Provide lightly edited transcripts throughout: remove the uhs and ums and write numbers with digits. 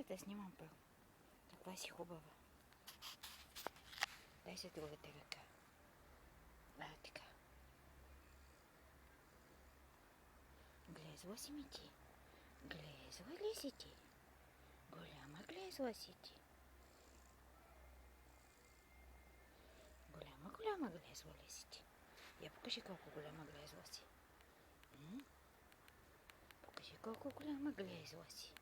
да те снимам първо. Каква си хубава. Дай се другата ръка. Така. Глезла си ми ти? Глезла ли си ти? Голяма глезла си ти? Голяма глезла ли си ти? Я покажи колко голяма глезла си. Покажи колко голяма глезла си.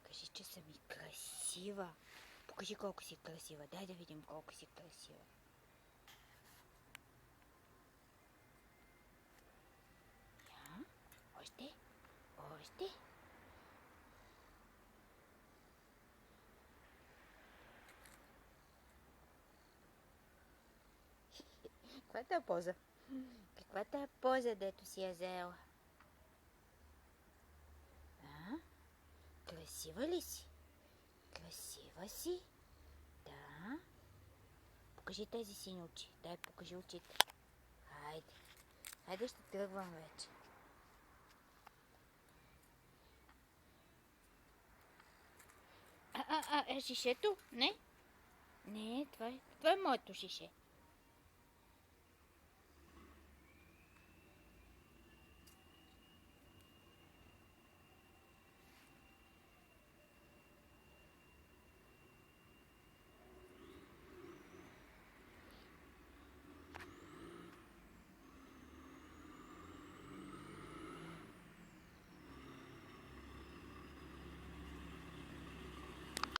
Кажи, че съм и красива. Покажи колко си красива. Дай да видим колко си красива. Я? Още? Още? Каква е поза? Каквата е поза, дето си я взела? Красива ли си? Красива си? Да. Покажи тези сини очи. Дай, покажи очите. Хайде. Хайде, ще тръгвам вече. Шишето? Не? Не, това е моето шише.